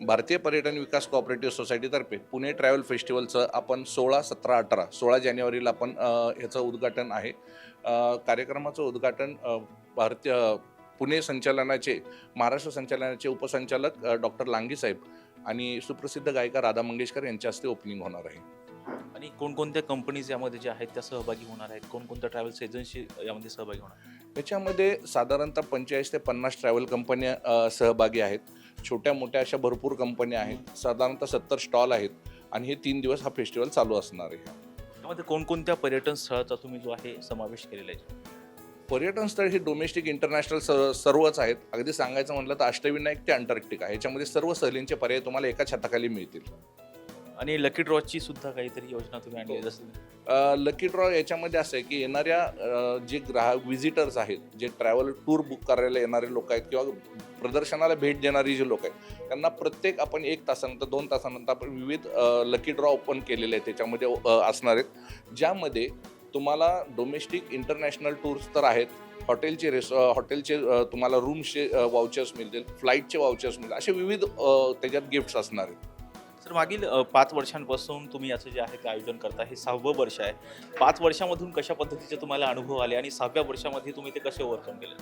भारतीय पर्यटन विकास cooperative सोसायटीतर्फे Pune travel फेस्टिवलचं आपण 16, 17, 18 16 जानेवारीला आपण ह्याचं उद्घाटन आहे. कार्यक्रमाचं उद्घाटन भारतीय पुणे संचालनाचे महाराष्ट्र संचालनाचे उपसंचालक डॉक्टर लांगी साहेब आणि सुप्रसिद्ध गायिका राधा मंगेशकर यांच्या हस्ते ओपनिंग होणार आहे. आणि कोणकोणत्या कंपनीज यामध्ये ज्या आहेत त्या सहभागी होणार आहेत, कोणकोणत्या ट्रॅव्हल्स एजन्सी यामध्ये सहभागी होणार आहेत? याच्यामध्ये साधारणतः 45 ते 50 ट्रॅव्हल कंपन्या सहभागी आहेत. छोट्या मोठ्या अशा भरपूर कंपन्या आहेत. साधारणतः 70 स्टॉल आहेत आणि हे 3 दिवस हा फेस्टिवल चालू असणार आहे. त्यामध्ये कोणकोणत्या पर्यटन स्थळाचा तुम्ही जो आहे समावेश केलेला आहे? पर्यटन स्थळ हे डोमेस्टिक इंटरनॅशनल सर्वच आहेत. अगदी सांगायचं म्हटलं तर अष्टविनायक ते अंटार्क्टिका याच्यामध्ये सर्व सहलींचे पर्याय तुम्हाला एका छताखाली मिळतील. आणि लकी ड्रॉची सुद्धा काहीतरी योजना तुम्ही आणली जसं लकी ड्रॉ याच्यामध्ये असं आहे की येणाऱ्या जे ग्राहक विजिटर्स आहेत, जे ट्रॅव्हल टूर बुक करायला येणारे लोक आहेत किंवा प्रदर्शनाला भेट देणारी जे लोक आहेत, त्यांना प्रत्येक आपण 1 तासानंतर 2 तासानंतर आपण विविध लकी ड्रॉ ओपन केलेले आहेत. त्याच्यामध्ये असणार आहेत, ज्यामध्ये तुम्हाला डोमेस्टिक इंटरनॅशनल टूर्स तर आहेत, हॉटेलचे तुम्हाला रूमचे वाउचर्स मिळतील, फ्लाईटचे वाउचर्स मिळतील, असे विविध त्याच्यात गिफ्ट्स असणार आहेत. सर, मागील 5 वर्षांपासून तुम्ही याचं जे आहे ते आयोजन करता. हे 6वं वर्ष आहे. 5 वर्षामधून कशा पद्धतीचे तुम्हाला अनुभव आले आणि 6व्या वर्षामध्ये तुम्ही ते कसे ओव्हरकम केले?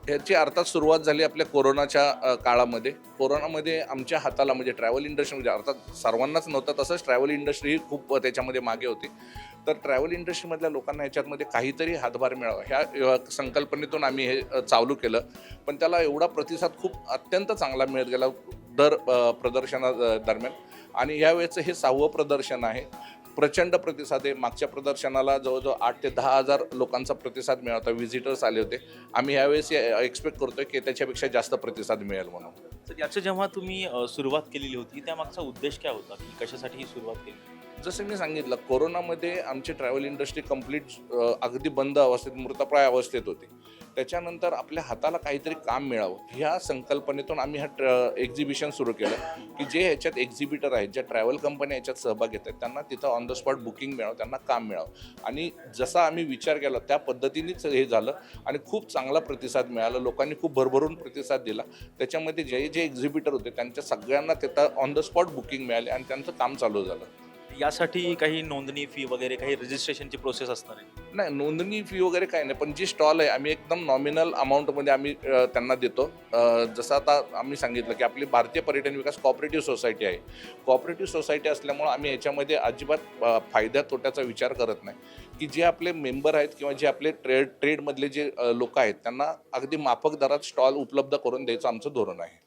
ह्याची अर्थात सुरुवात झाली आपल्या कोरोनाच्या काळामध्ये. कोरोनामध्ये आमच्या हाताला म्हणजे ट्रॅव्हल इंडस्ट्रीमध्ये अर्थात सर्वांनाच नव्हतं, तसंच ट्रॅव्हल इंडस्ट्री ही खूप त्याच्यामध्ये मागे होती. तर ट्रॅव्हल इंडस्ट्रीमधल्या लोकांना ह्याच्यामध्ये काहीतरी हातभार मिळावा ह्या संकल्पनेतून आम्ही हे चालू केलं. पण त्याला एवढा प्रतिसाद खूप अत्यंत चांगला मिळत गेला दर प्रदर्शना दरम्यान. आणि ह्यावेळेचं हे 6वं प्रदर्शन आहे. प्रचंड प्रतिसाद आहे. मागच्या प्रदर्शनाला जवळजवळ 8 ते 10,000 लोकांचा प्रतिसाद मिळाला होता, व्हिजिटर्स आले होते. आम्ही ह्यावेळेस एक्सपेक्ट करतोय की त्याच्यापेक्षा जास्त प्रतिसाद मिळेल म्हणून. तर याचं जेव्हा तुम्ही सुरुवात केलेली होती त्यामागचा उद्देश काय होता, की कशासाठी ही सुरुवात केली? जसं मी सांगितलं, कोरोनामध्ये आमची ट्रॅव्हल इंडस्ट्री कंप्लीट अगदी बंद अवस्थेत, मृतप्राय अवस्थेत होती. त्याच्यानंतर आपल्या हाताला काहीतरी काम मिळावं ह्या संकल्पनेतून आम्ही एक्झिबिशन सुरू केलं, की जे ह्याच्यात एक्झिबिटर आहेत, ज्या ट्रॅव्हल कंपन्या याच्यात सहभाग घेत आहेत, त्यांना तिथं ऑन द स्पॉट बुकिंग मिळावं, त्यांना काम मिळावं. आणि जसा आम्ही विचार केला त्या पद्धतीनेच हे झालं आणि खूप चांगला प्रतिसाद मिळाला. लोकांनी खूप भरभरून प्रतिसाद दिला. त्याच्यामध्ये जे जे एक्झिबिटर होते त्यांच्या सगळ्यांना तिथं ऑन द स्पॉट बुकिंग मिळाले आणि त्यांचं काम चालू झालं. यासाठी काही नोंदणी फी वगैरे काही रजिस्ट्रेशनची प्रोसेस असणार आहे? नाही, नोंदणी फी वगैरे काही नाही, पण जी स्टॉल आहे आम्ही एकदम नॉमिनल अमाऊंटमध्ये आम्ही त्यांना देतो. जसं आता आम्ही सांगितलं की आपली भारतीय पर्यटन विकास कोऑपरेटिव्ह सोसायटी आहे. कोऑपरेटिव्ह सोसायटी असल्यामुळं आम्ही याच्यामध्ये अजिबात फायद्या तोट्याचा विचार करत नाही, की जे आपले मेंबर आहेत किंवा जे आपले ट्रेडमधले जे लोक आहेत त्यांना अगदी माफक दरात स्टॉल उपलब्ध करून द्यायचं आमचं धोरण आहे.